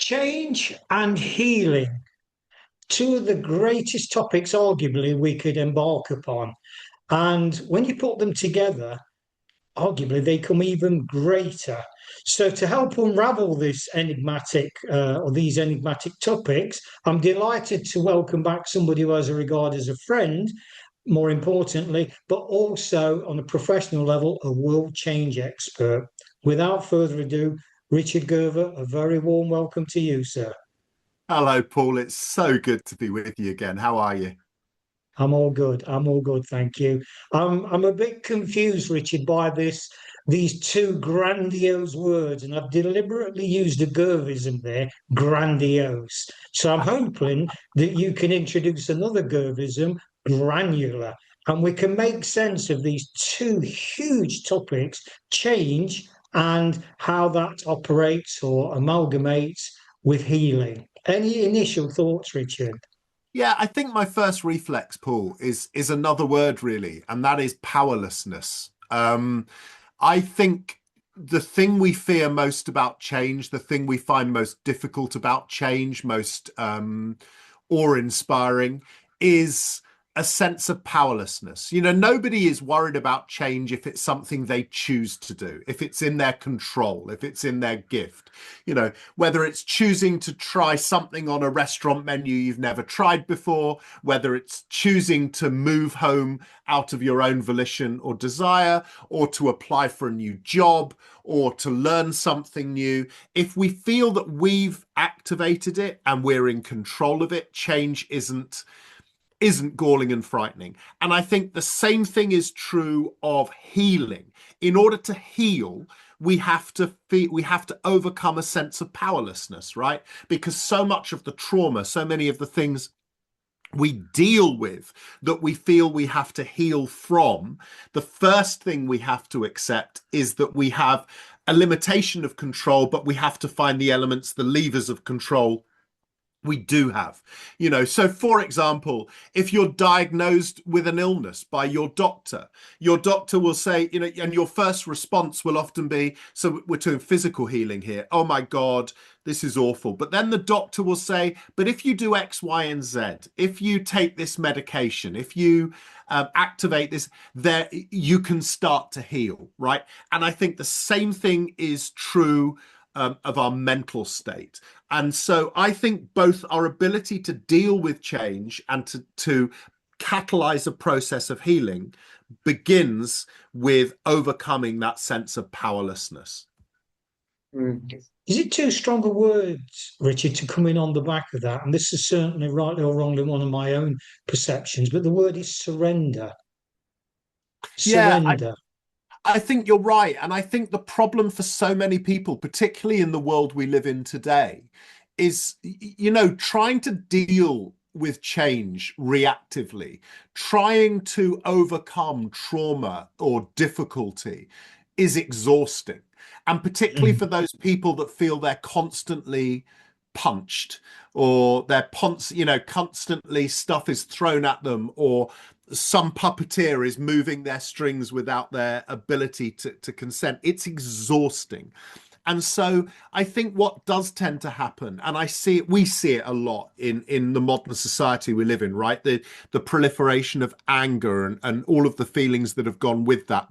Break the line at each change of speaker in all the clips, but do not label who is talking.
Change and healing, two of the greatest topics, arguably, we could embark upon. And when you put them together, arguably, they come even greater. So, to help unravel this enigmatic or these enigmatic topics, I'm delighted to welcome back somebody who has a regard as a friend, more importantly, but also on a professional level, a world change expert. Without further ado, Richard Gerver, a very warm welcome to you, sir.
Hello, Paul. It's so good to be with you again. How are you?
I'm all good. I'm all good, thank you. I'm a bit confused, Richard, by these two grandiose words, and I've deliberately used a Gervism there, grandiose. So I'm hoping that you can introduce another Gervism, granular, and we can make sense of these two huge topics, change and how that operates or amalgamates with healing. Any initial thoughts, Richard?
Yeah, I think my first reflex, Paul, is another word really, and that is powerlessness. I think the thing we fear most about change, the thing we find most difficult about change, most awe-inspiring, is a sense of powerlessness. You know, nobody is worried about change if it's something they choose to do, if it's in their control, if it's in their gift. You know, whether it's choosing to try something on a restaurant menu you've never tried before, whether it's choosing to move home out of your own volition or desire, or to apply for a new job, or to learn something new. If we feel that we've activated it and we're in control of it, change isn't galling and frightening. And I think the same thing is true of healing. In order to heal, we have to overcome a sense of powerlessness, right? Because so much of the trauma, so many of the things we deal with that we feel we have to heal from, the first thing we have to accept is that we have a limitation of control, but we have to find the elements, the levers of control we do have. You know, so for example, if you're diagnosed with an illness by your doctor will say, you know, and your first response will often be, so we're doing physical healing here, oh my God, this is awful. But then the doctor will say, but if you do X, Y, and Z, if you take this medication, if you activate this, there you can start to heal, right? And I think the same thing is true of our mental state. And so I think both our ability to deal with change and to catalyze a process of healing begins with overcoming that sense of powerlessness.
Mm. Is it too strong a word, Richard, to come in on the back of that? And this is certainly rightly or wrongly one of my own perceptions, but the word is surrender.
Yeah,
Surrender.
I think you're right. And I think the problem for so many people, particularly in the world we live in today, is, you know, trying to deal with change reactively, trying to overcome trauma or difficulty is exhausting. And particularly
Mm.
for those people that feel they're constantly punched or constantly stuff is thrown at them, or some puppeteer is moving their strings without their ability to consent. It's exhausting. And so I think what does tend to happen, and we see it a lot in the modern society we live in, right? The proliferation of anger and all of the feelings that have gone with that,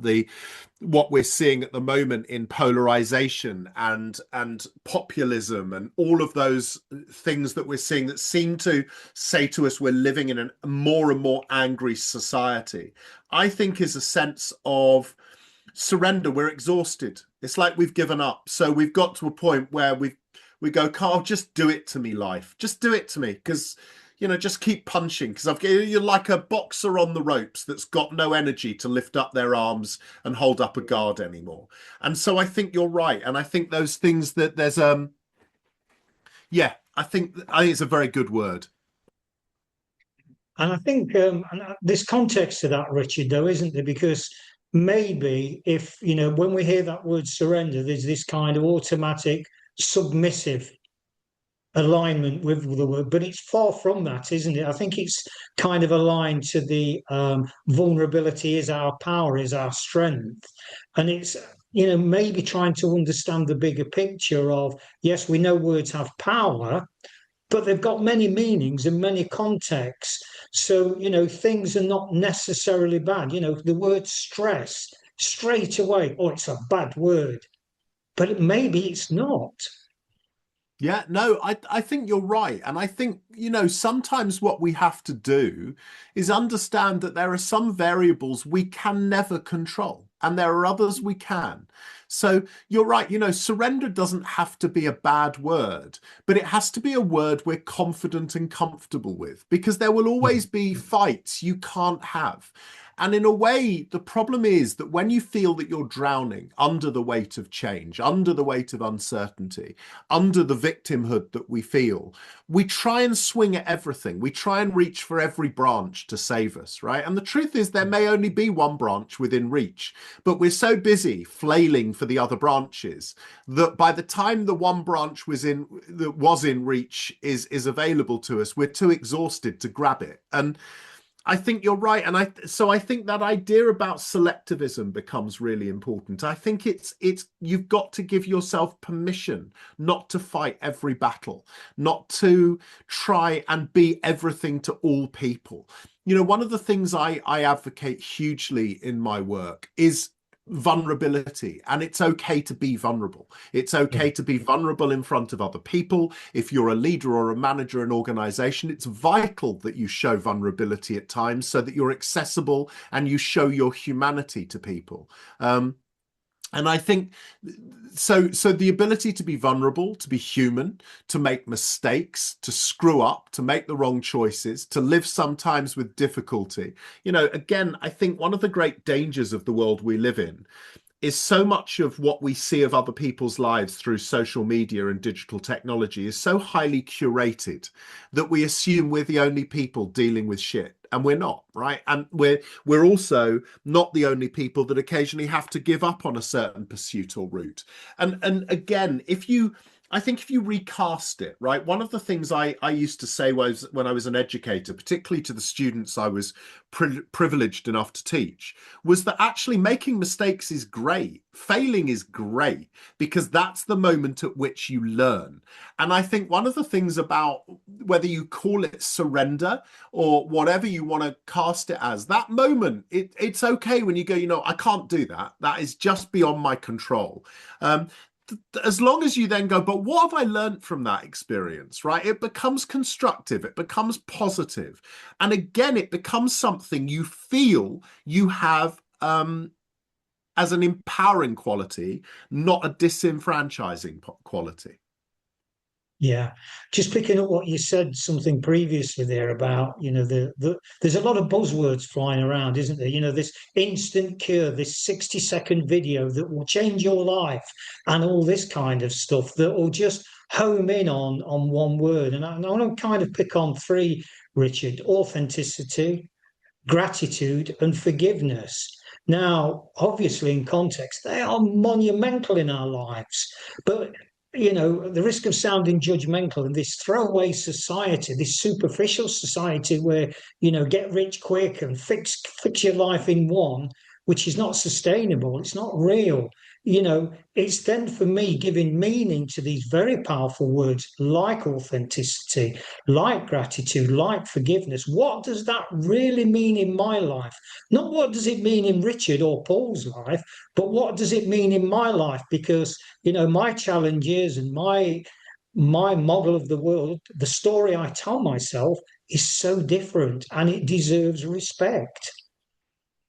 what we're seeing at the moment in polarization and populism and all of those things that we're seeing that seem to say to us we're living in a more and more angry society, I think is a sense of surrender. We're exhausted. It's like we've given up. So we've got to a point where we go, Carl, just do it to me, life. Just do it to me, because just keep punching, because you're like a boxer on the ropes that's got no energy to lift up their arms and hold up a guard anymore. And so I think you're right, and I think those things that there's I think it's a very good word.
And I think there's context to that, Richard, though, isn't there? Because maybe if, when we hear that word surrender, there's this kind of automatic submissive alignment with the word, but it's far from that, isn't it? I think it's kind of aligned to the vulnerability is our power, is our strength. And it's maybe trying to understand the bigger picture of, yes, we know words have power, but they've got many meanings and many contexts. So, things are not necessarily bad. The word stress, straight away, oh, it's a bad word, but maybe it's not.
Yeah, no, I think you're right. And I think, sometimes what we have to do is understand that there are some variables we can never control, and there are others we can. So you're right, surrender doesn't have to be a bad word, but it has to be a word we're confident and comfortable with, because there will always be fights you can't have. And in a way, the problem is that when you feel that you're drowning under the weight of change, under the weight of uncertainty, under the victimhood that we feel, we try and swing at everything. We try and reach for every branch to save us, right? And the truth is there may only be one branch within reach, but we're so busy flailing for the other branches that by the time the one branch that was in reach is available to us, we're too exhausted to grab it. And I think you're right. And I think that idea about selectivism becomes really important. I think it's you've got to give yourself permission not to fight every battle, not to try and be everything to all people. One of the things I advocate hugely in my work is vulnerability, and it's okay to be vulnerable. It's okay to be vulnerable in front of other people. If you're a leader or a manager in an organization, it's vital that you show vulnerability at times so that you're accessible and you show your humanity to people. And I think so the ability to be vulnerable, to be human, to make mistakes, to screw up, to make the wrong choices, to live sometimes with difficulty. Again, I think one of the great dangers of the world we live in is so much of what we see of other people's lives through social media and digital technology is so highly curated that we assume we're the only people dealing with shit, and we're not, right? And we're also not the only people that occasionally have to give up on a certain pursuit or route. And again, I think if you recast it, right, one of the things I used to say was when I was an educator, particularly to the students I was privileged enough to teach, was that actually making mistakes is great. Failing is great, because that's the moment at which you learn. And I think one of the things about whether you call it surrender or whatever you want to cast it as, that moment, it's okay when you go, I can't do that. That is just beyond my control. As long as you then go, but what have I learned from that experience, right? It becomes constructive, it becomes positive. And again, it becomes something you feel you have as an empowering quality, not a disenfranchising quality.
Yeah, just picking up what you said something previously there about, there's a lot of buzzwords flying around, isn't there? This instant cure, this 60-second video that will change your life, and all this kind of stuff that will just home in on one word. And I want to kind of pick on three, Richard: authenticity, gratitude, and forgiveness. Now, obviously, in context, they are monumental in our lives, but the risk of sounding judgmental in this throwaway society, this superficial society where, get rich quick and fix your life in one, which is not sustainable, it's not real. It's then for me giving meaning to these very powerful words like authenticity, like gratitude, like forgiveness. What does that really mean in my life? Not what does it mean in Richard or Paul's life, but what does it mean in my life? Because my challenge is, and my model of the world, the story I tell myself is so different, and it deserves respect.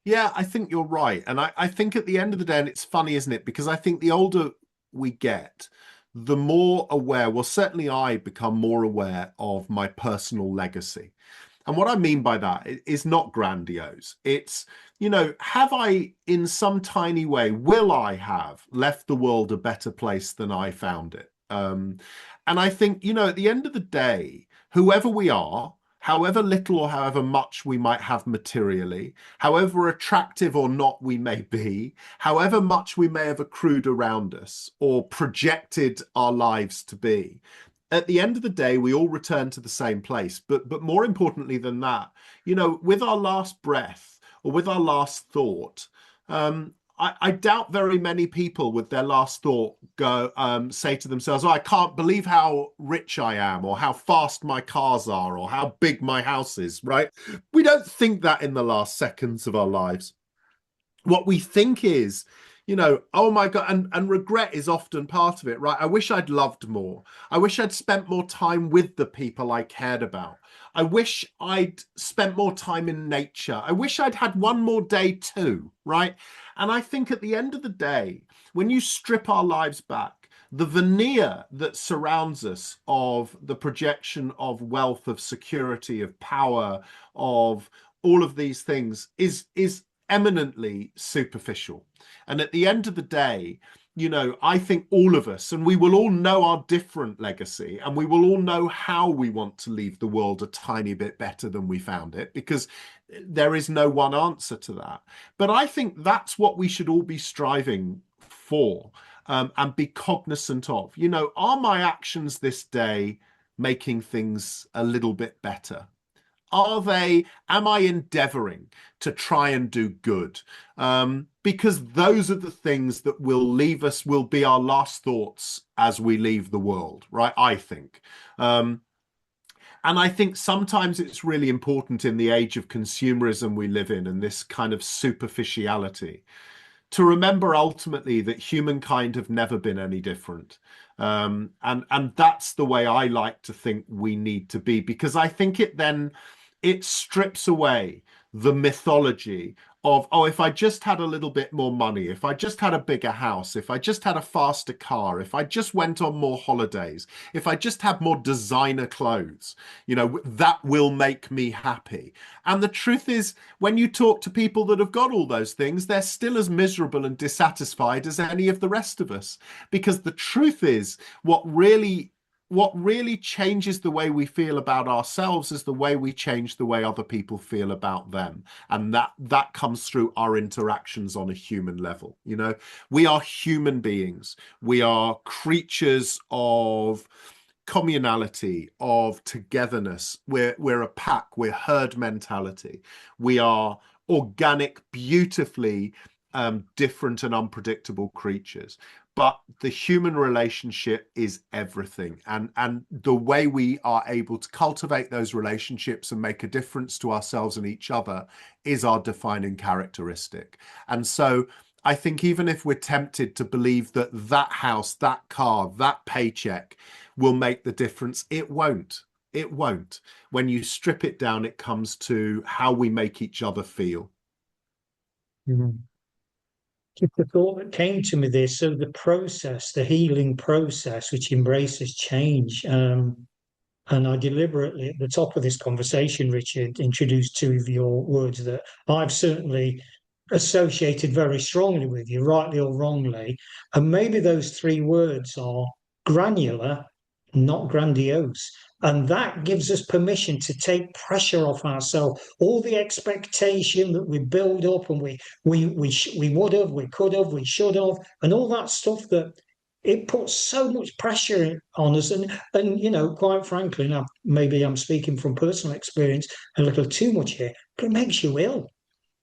Yeah, I think you're right. And I think at the end of the day, and it's funny, isn't it? Because I think the older we get, the more aware, well, certainly I become more aware of my personal legacy. And what I mean by that is not grandiose. It's, have I, in some tiny way, will I have left the world a better place than I found it? And I think, at the end of the day, whoever we are, however little or however much we might have materially, however attractive or not we may be, however much we may have accrued around us or projected our lives to be, at the end of the day, we all return to the same place. But more importantly than that, with our last breath or with our last thought, I doubt very many people with their last thought go say to themselves, "Oh, I can't believe how rich I am, or how fast my cars are, or how big my house is," right? We don't think that in the last seconds of our lives. What we think is, oh my God, and regret is often part of it, right? I wish I'd loved more. I wish I'd spent more time with the people I cared about. I wish I'd spent more time in nature. I wish I'd had one more day too, right? And I think at the end of the day, when you strip our lives back, the veneer that surrounds us of the projection of wealth, of security, of power, of all of these things is eminently superficial. And at the end of the day, I think all of us, and we will all know our different legacy, and we will all know how we want to leave the world a tiny bit better than we found it, because there is no one answer to that. But I think that's what we should all be striving for, and be cognizant of. Are my actions this day making things a little bit better? Am I endeavoring to try and do good? Because those are the things that will be our last thoughts as we leave the world, right? I think. And I think sometimes it's really important in the age of consumerism we live in, and this kind of superficiality, to remember ultimately that humankind have never been any different. And that's the way I like to think we need to be, because I think it strips away the mythology of, oh, if I just had a little bit more money, if I just had a bigger house, if I just had a faster car, if I just went on more holidays, if I just had more designer clothes, that will make me happy. And the truth is, when you talk to people that have got all those things, they're still as miserable and dissatisfied as any of the rest of us. Because the truth is, what really changes the way we feel about ourselves is the way we change the way other people feel about them. And that comes through our interactions on a human level. We are human beings. We are creatures of communality, of togetherness. We're a pack. We're herd mentality. We are organic, beautifully different and unpredictable creatures. But the human relationship is everything. And the way we are able to cultivate those relationships and make a difference to ourselves and each other is our defining characteristic. And so I think even if we're tempted to believe that that house, that car, that paycheck will make the difference, it won't. It won't. When you strip it down, it comes to how we make each other feel.
Mhm. Just the thought that came to me there. So the process, the healing process, which embraces change. And I deliberately, at the top of this conversation, Richard, introduced two of your words that I've certainly associated very strongly with you, rightly or wrongly. And maybe those three words are granular, not grandiose. And that gives us permission to take pressure off ourselves. All the expectation that we build up, and we would have, we could have, we should have, and all that stuff, that it puts so much pressure on us. And quite frankly, now maybe I'm speaking from personal experience a little too much here, but it makes you ill.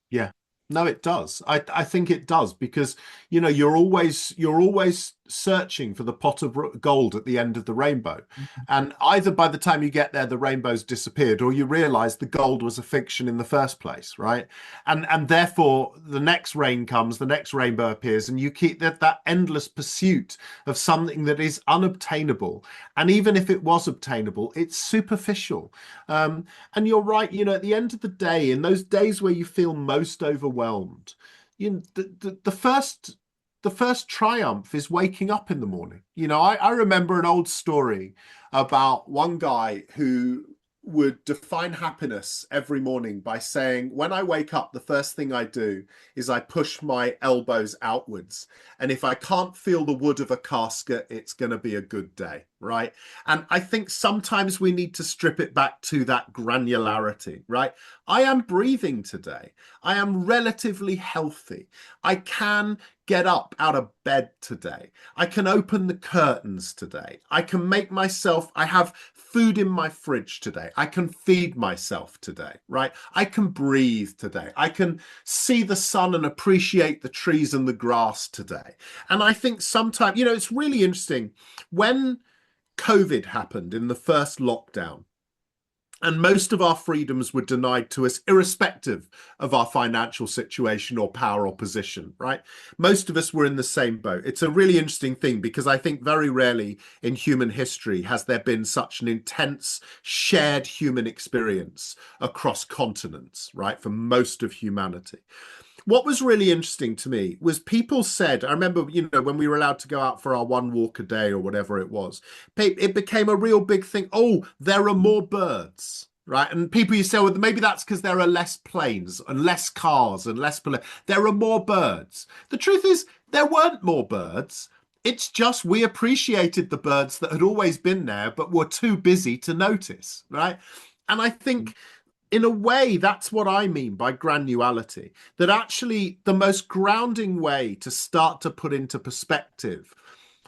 Yeah. No, it does. I think it does, because you're always searching for the pot of gold at the end of the rainbow, and either by the time you get there the rainbow's disappeared, or you realize the gold was a fiction in the first place, right? And therefore the next rain comes, the next rainbow appears, and you keep that endless pursuit of something that is unobtainable. And even if it was obtainable, it's superficial. And you're right, at the end of the day, in those days where you feel most overwhelmed, the first triumph is waking up in the morning. I remember an old story about one guy who would define happiness every morning by saying, when I wake up, the first thing I do is I push my elbows outwards. And if I can't feel the wood of a casket, it's going to be a good day, right? And I think sometimes we need to strip it back to that granularity, right? I am breathing today. I am relatively healthy. I can get up out of bed today. I can open the curtains today. I can make myself, I have food in my fridge today. I can feed myself today, right? I can breathe today. I can see the sun and appreciate the trees and the grass today. And I think sometimes, it's really interesting when COVID happened in the first lockdown, and most of our freedoms were denied to us, irrespective of our financial situation or power or position, right? Most of us were in the same boat. It's a really interesting thing because I think very rarely in human history has there been such an intense shared human experience across continents, right? For most of humanity. What was really interesting to me was people said, I remember, when we were allowed to go out for our one walk a day or whatever it was, it became a real big thing. Oh, there are more birds, right? And people used to say, well, maybe that's because there are less planes and less cars and less. There are more birds. The truth is, there weren't more birds. It's just we appreciated the birds that had always been there, but were too busy to notice, right? And I think in a way, that's what I mean by granularity, that actually the most grounding way to start to put into perspective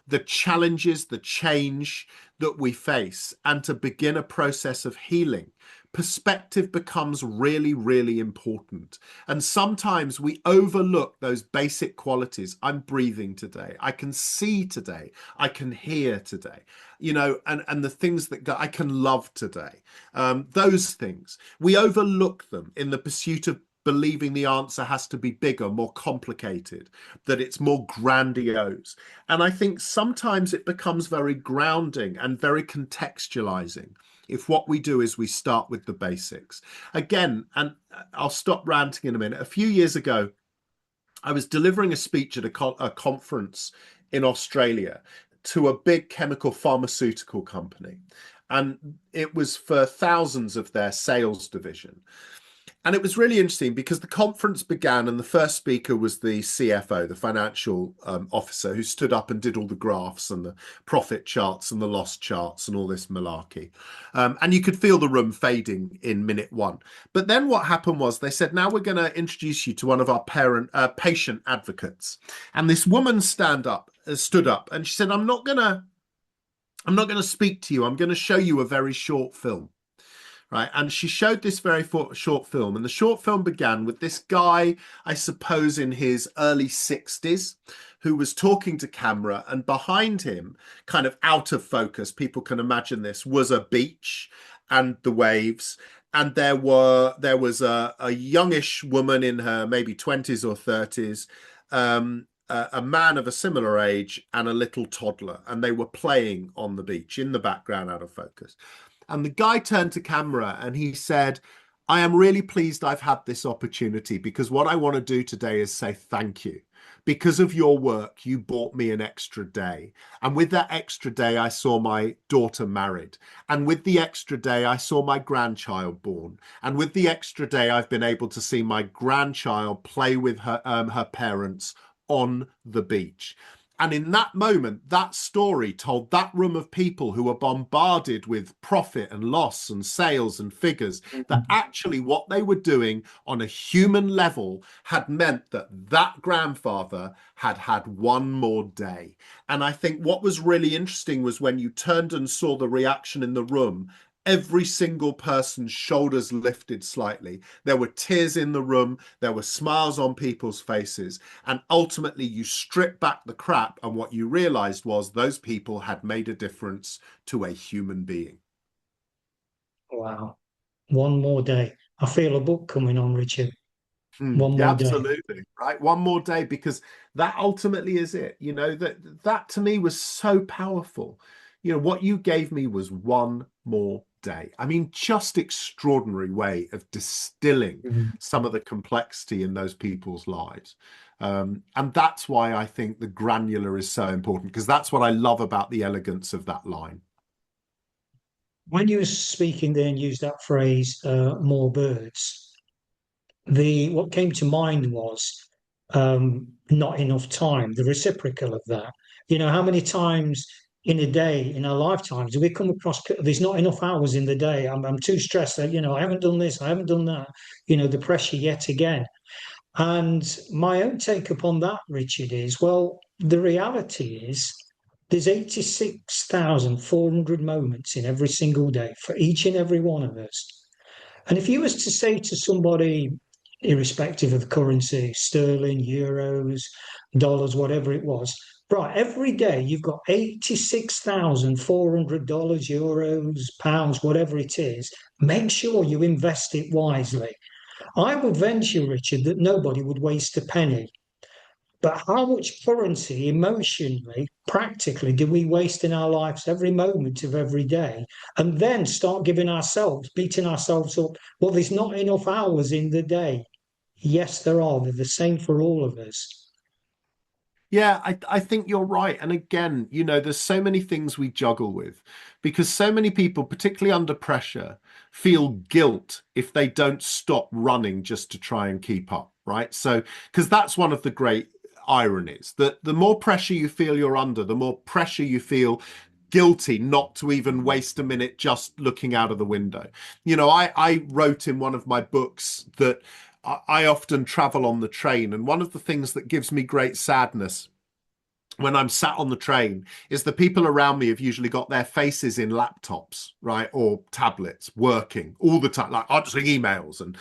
the challenges, the change that we face, and to begin a process of healing, perspective becomes really, really important. And sometimes we overlook those basic qualities. I'm breathing today. I can see today. I can hear today, and the things that I can love today. Those things, we overlook them in the pursuit of believing the answer has to be bigger, more complicated, that it's more grandiose. And I think sometimes it becomes very grounding and very contextualizing if what we do is we start with the basics. Again, and I'll stop ranting in a minute. A few years ago, I was delivering a speech at a conference in Australia to a big chemical pharmaceutical company. And it was for thousands of their sales division. And it was really interesting because the conference began and the first speaker was the CFO, the financial officer, who stood up and did all the graphs and the profit charts and the loss charts and all this malarkey. And you could feel the room fading in minute one. But then what happened was they said, now we're going to introduce you to one of our patient advocates. And this woman stood up and she said, I'm not going to speak to you. I'm going to show you a very short film. Right. And she showed this very short film. And the short film began with this guy, I suppose, in his early 60s, who was talking to camera. And behind him, kind of out of focus, people can imagine this, was a beach and the waves. And there was a youngish woman in her maybe 20s or 30s, a man of a similar age and a little toddler. And they were playing on the beach in the background out of focus. And the guy turned to camera and he said, I am really pleased I've had this opportunity because what I want to do today is say thank you. Because of your work, you bought me an extra day. And with that extra day, I saw my daughter married. And with the extra day, I saw my grandchild born. And with the extra day, I've been able to see my grandchild play with her parents on the beach. And in that moment, that story told that room of people who were bombarded with profit and loss and sales and figures, that actually what they were doing on a human level had meant that that grandfather had had one more day. And I think what was really interesting was when you turned and saw the reaction in the room, every single person's shoulders lifted slightly. There were tears in the room. There were smiles on people's faces. And ultimately, you stripped back the crap. And what you realized was those people had made a difference to a human being.
Wow. One more day. I feel a book coming on, Richard. One
Yeah,
more day.
absolutely. Right. One more day, because that ultimately is it. That to me was so powerful. What you gave me was one more day. I mean, just extraordinary way of distilling some of the complexity in those people's lives. And that's why I think the granular is so important, because that's what I love about the elegance of that line.
When you were speaking there and used that phrase, more birds, what came to mind was not enough time, the reciprocal of that. How many times in a day, in our lifetimes, do we come across there's not enough hours in the day? I'm too stressed that, I haven't done this, I haven't done that, the pressure yet again. And my own take upon that, Richard, is, well, the reality is there's 86,400 moments in every single day for each and every one of us. And if you was to say to somebody, irrespective of the currency, sterling, euros, dollars, whatever it was, right, every day you've got $86,400, euros, pounds, whatever it is, make sure you invest it wisely. I would venture, Richard, that nobody would waste a penny. But how much currency, emotionally, practically, do we waste in our lives every moment of every day? And then start beating ourselves up. Well, there's not enough hours in the day. Yes, there are. They're the same for all of us.
Yeah, I think you're right. And again, there's so many things we juggle with because so many people, particularly under pressure, feel guilt if they don't stop running just to try and keep up, right? So, because that's one of the great ironies that the more pressure you feel you're under, the more pressure you feel guilty not to even waste a minute just looking out of the window. I wrote in one of my books that I often travel on the train, and one of the things that gives me great sadness when I'm sat on the train is the people around me have usually got their faces in laptops, right, or tablets, working all the time, like answering emails and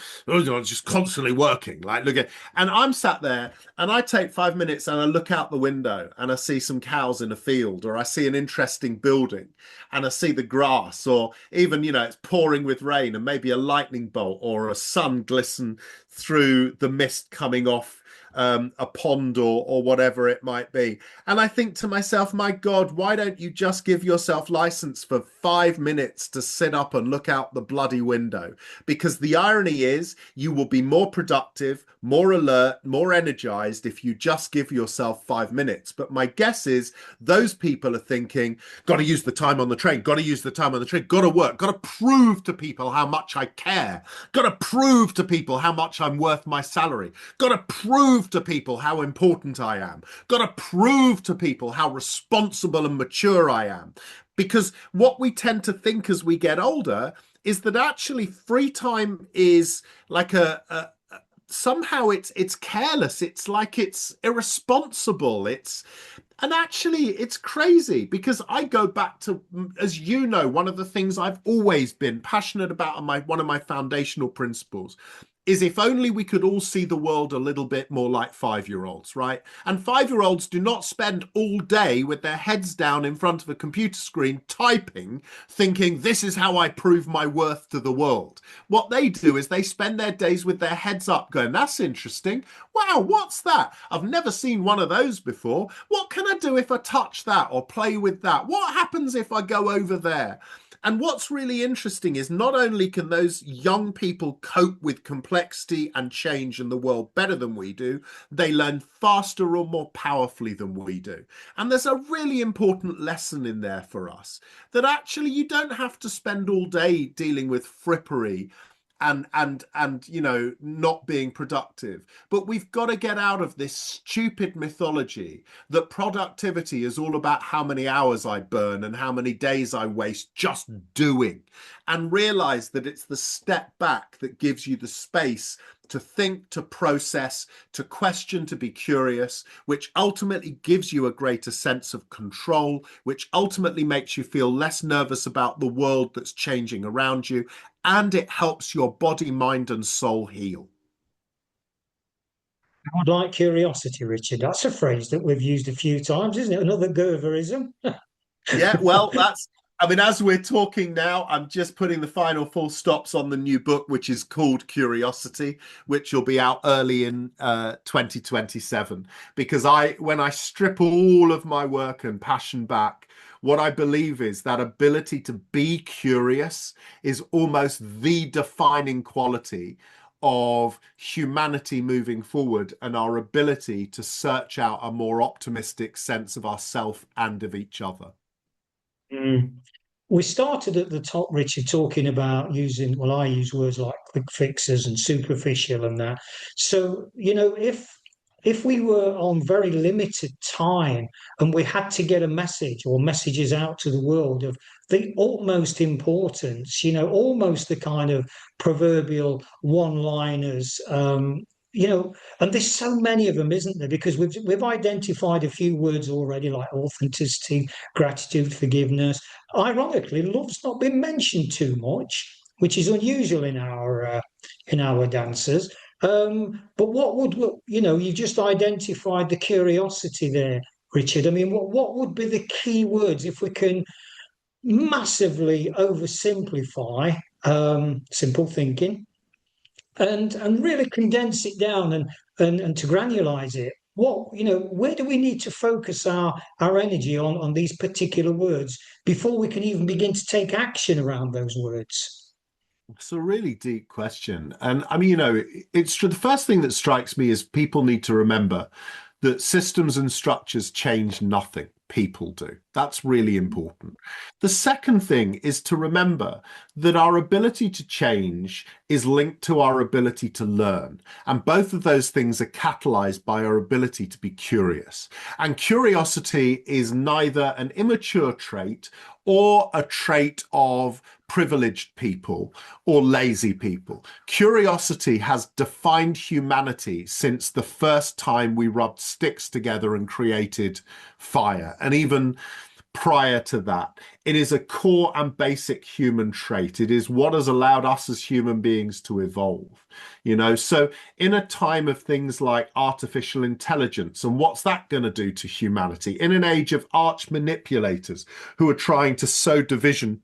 just constantly working. Like, look at, and I'm sat there and I take 5 minutes and I look out the window and I see some cows in a field, or I see an interesting building and I see the grass, or even, it's pouring with rain and maybe a lightning bolt or a sun glisten through the mist coming off a pond or whatever it might be. And I think to myself, my God, why don't you just give yourself license for 5 minutes to sit up and look out the bloody window? Because the irony is you will be more productive, more alert, more energized if you just give yourself 5 minutes. But my guess is those people are thinking, got to use the time on the train, got to use the time on the train, got to work, got to prove to people how much I care, got to prove to people how much I'm worth my salary, got to prove to people how important I am, got to prove to people how responsible and mature I am. Because what we tend to think as we get older is that actually free time is like somehow it's careless, it's like it's irresponsible, and actually it's crazy, because I go back to, as you know, one of the things I've always been passionate about, and one of my foundational principles is if only we could all see the world a little bit more like 5-year-olds, right? And 5-year-olds do not spend all day with their heads down in front of a computer screen typing, thinking, this is how I prove my worth to the world. What they do is they spend their days with their heads up going, that's interesting. Wow, what's that? I've never seen one of those before. What can I do if I touch that or play with that? What happens if I go over there? And what's really interesting is not only can those young people cope with complexity and change in the world better than we do, they learn faster or more powerfully than we do. And there's a really important lesson in there for us, that actually you don't have to spend all day dealing with frippery and not being productive, but we've got to get out of this stupid mythology that productivity is all about how many hours I burn and how many days I waste just doing, and realize that it's the step back that gives you the space to think, to process, to question, to be curious, which ultimately gives you a greater sense of control, which ultimately makes you feel less nervous about the world that's changing around you, and it helps your body, mind, and soul heal.
I would like curiosity, Richard. That's a phrase that we've used a few times, isn't it? Another Gerverism.
Yeah, well, as we're talking now, I'm just putting the final full stops on the new book, which is called Curiosity, which will be out early in 2027. Because when I strip all of my work and passion back, what I believe is that ability to be curious is almost the defining quality of humanity moving forward, and our ability to search out a more optimistic sense of ourself and of each other.
Mm. We started at the top, Richard, talking about well, I use words like quick fixes and superficial and that. So, if we were on very limited time and we had to get a message or messages out to the world of the utmost importance, almost the kind of proverbial one-liners, and there's so many of them, isn't there? Because we've identified a few words already, like authenticity, gratitude, forgiveness. Ironically, love's not been mentioned too much, which is unusual in our dancers. But what would you just identified the curiosity there, Richard? I mean, what would be the key words if we can massively oversimplify simple thinking and really condense it down and to granularize it? Where do we need to focus our energy on these particular words before we can even begin to take action around those words?
It's a really deep question. And I mean, it's true. The first thing that strikes me is people need to remember that systems and structures change nothing. People do. That's really important. The second thing is to remember that our ability to change is linked to our ability to learn. And both of those things are catalyzed by our ability to be curious. And curiosity is neither an immature trait or a trait of privileged people or lazy people. Curiosity has defined humanity since the first time we rubbed sticks together and created fire. And even prior to that, it is a core and basic human trait. It is what has allowed us as human beings to evolve. So in a time of things like artificial intelligence, and what's that going to do to humanity? In an age of arch manipulators who are trying to sow division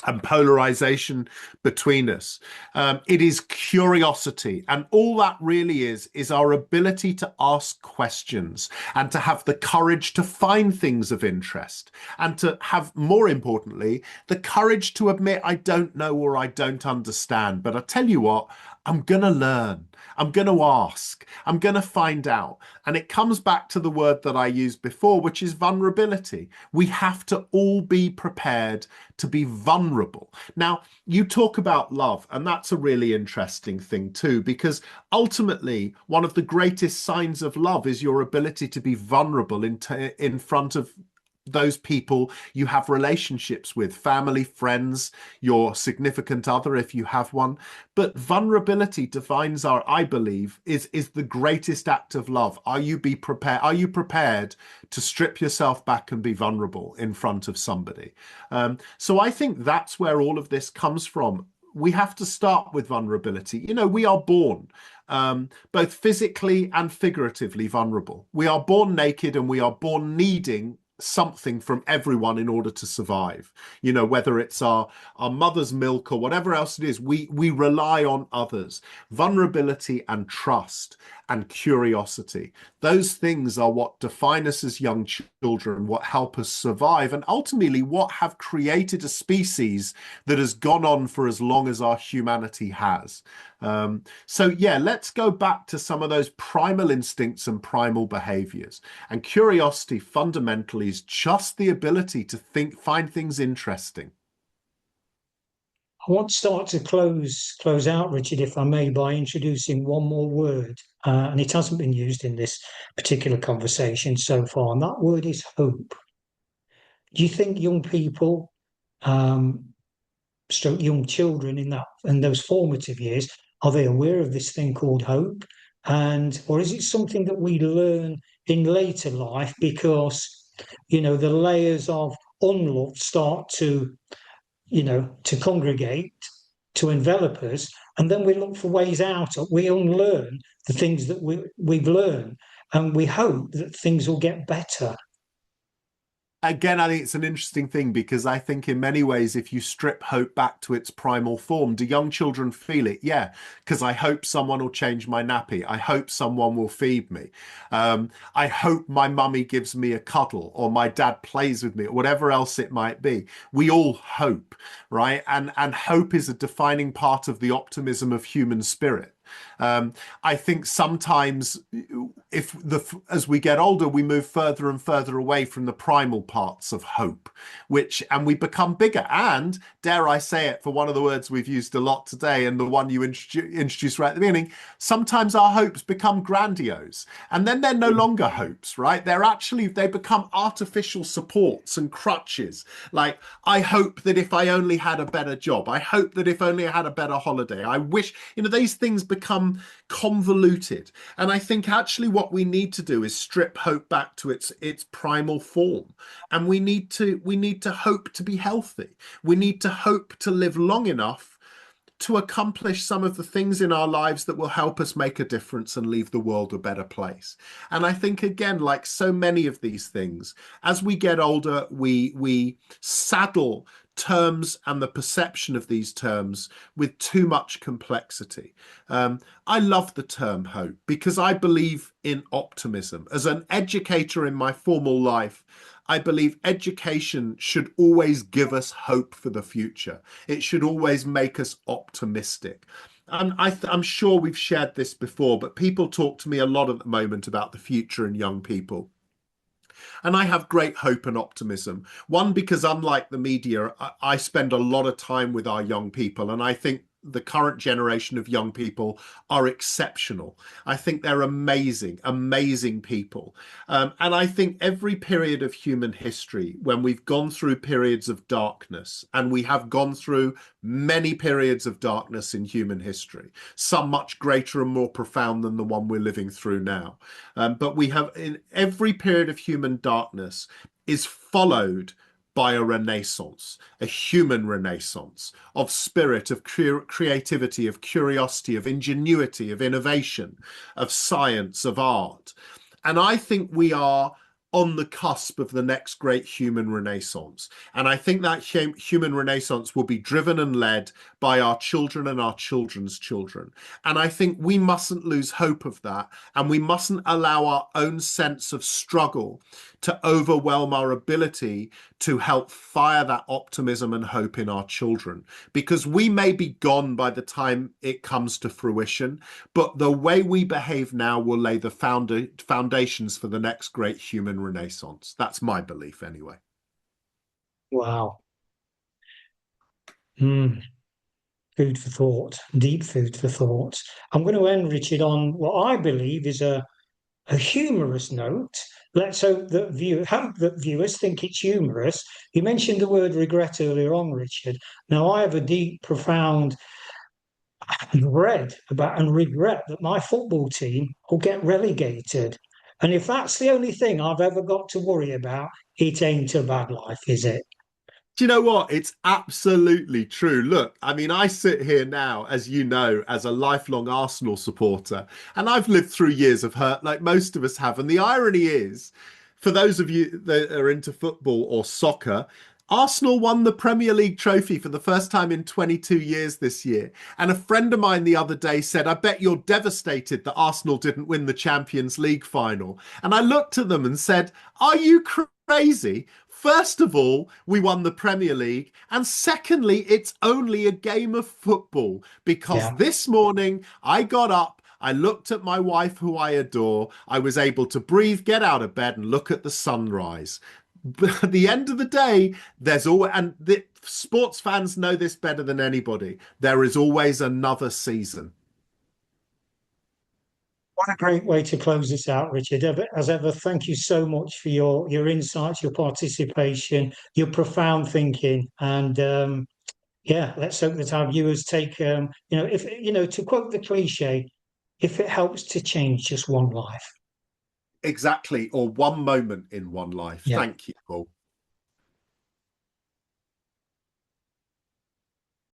and polarization between us. It is curiosity. And all that really is our ability to ask questions and to have the courage to find things of interest and to have, more importantly, the courage to admit I don't know or I don't understand. But I tell you what, I'm going to learn. I'm going to ask. I'm going to find out. And it comes back to the word that I used before, which is vulnerability. We have to all be prepared to be vulnerable. Now, you talk about love, and that's a really interesting thing too, because ultimately, one of the greatest signs of love is your ability to be vulnerable in front of those people you have relationships with, family, friends, your significant other, if you have one. But vulnerability defines I believe, is the greatest act of love. Are you prepared to strip yourself back and be vulnerable in front of somebody? So I think that's where all of this comes from. We have to start with vulnerability. We are born both physically and figuratively vulnerable. We are born naked and we are born needing something from everyone in order to survive. Whether it's our mother's milk or whatever else it is, we rely on others. Vulnerability and trust and curiosity, those things are what define us as young children, what help us survive, and ultimately what have created a species that has gone on for as long as our humanity has. So yeah, let's go back to some of those primal instincts and primal behaviors. And curiosity fundamentally is just the ability to find things interesting.
I want to start to close out, Richard, if I may, by introducing one more word, and it hasn't been used in this particular conversation so far, and that word is hope. Do you think young people, stroke young children in those formative years, are they aware of this thing called hope? Or is it something that we learn in later life because, the layers of unlove start to congregate, to envelop us, and then we look for ways out. We unlearn the things that we've learned, and we hope that things will get better.
Again, I think it's an interesting thing because I think in many ways, if you strip hope back to its primal form, do young children feel it? Yeah, because I hope someone will change my nappy. I hope someone will feed me. I hope my mummy gives me a cuddle or my dad plays with me or whatever else it might be. We all hope, right? And hope is a defining part of the optimism of human spirit. I think sometimes as we get older, we move further and further away from the primal parts of hope, and we become bigger. And dare I say it, for one of the words we've used a lot today and the one you introduced right at the beginning, sometimes our hopes become grandiose, and then they're no longer hopes, right? They become artificial supports and crutches. Like, I hope that if I only had a better job, I hope that if only I had a better holiday, I wish, these things become become convoluted. And I think actually what we need to do is strip hope back to its primal form. And we need to hope to be healthy. We need to hope to live long enough to accomplish some of the things in our lives that will help us make a difference and leave the world a better place. And I think, again, like so many of these things, as we get older, we saddle terms and the perception of these terms with too much complexity. I love the term hope because I believe in optimism. As an educator in my formal life, I believe education should always give us hope for the future. It should always make us optimistic. And I'm sure we've shared this before, but people talk to me a lot at the moment about the future and young people. And I have great hope and optimism. One, because unlike the media, I spend a lot of time with our young people, and I think the current generation of young people are exceptional. I think they're amazing, amazing people. And I think every period of human history, when we've gone through periods of darkness, and we have gone through many periods of darkness in human history, some much greater and more profound than the one we're living through now. But we have, in every period of human darkness, is followed by a renaissance, a human renaissance of spirit, of creativity, of curiosity, of ingenuity, of innovation, of science, of art. And I think we are on the cusp of the next great human renaissance. And I think that human renaissance will be driven and led by our children and our children's children. And I think we mustn't lose hope of that. And we mustn't allow our own sense of struggle to overwhelm our ability to help fire that optimism and hope in our children. Because we may be gone by the time it comes to fruition, but the way we behave now will lay the foundations for the next great human renaissance. That's my belief anyway.
Wow. Food for thought, deep food for thought. I'm going to end, Richard, on what I believe is a humorous note. Let's hope that viewers think it's humorous. You mentioned the word regret earlier on, Richard. Now, I have a deep, profound dread about and regret that my football team will get relegated. And if that's the only thing I've ever got to worry about, it ain't a bad life, is it?
Do you know what? It's absolutely true. Look, I mean, I sit here now, as you know, as a lifelong Arsenal supporter, and I've lived through years of hurt like most of us have. And the irony is, for those of you that are into football or soccer, Arsenal won the Premier League trophy for the first time in 22 years this year. And a friend of mine the other day said, I bet you're devastated that Arsenal didn't win the Champions League final. And I looked at them and said, are you crazy? First of all, we won the Premier League. And secondly, it's only a game of football because this morning I got up, I looked at my wife, who I adore. I was able to breathe, get out of bed and look at the sunrise. But at the end of the day, there's always, and the sports fans know this better than anybody, there is always another season.
What a great way to close this out, Richard. As ever, thank you so much for your insights, your participation, your profound thinking, and yeah, let's hope that our viewers take if to quote the cliche, if it helps to change just one life.
Exactly, or one moment in one life.
Yeah.
Thank you, Paul.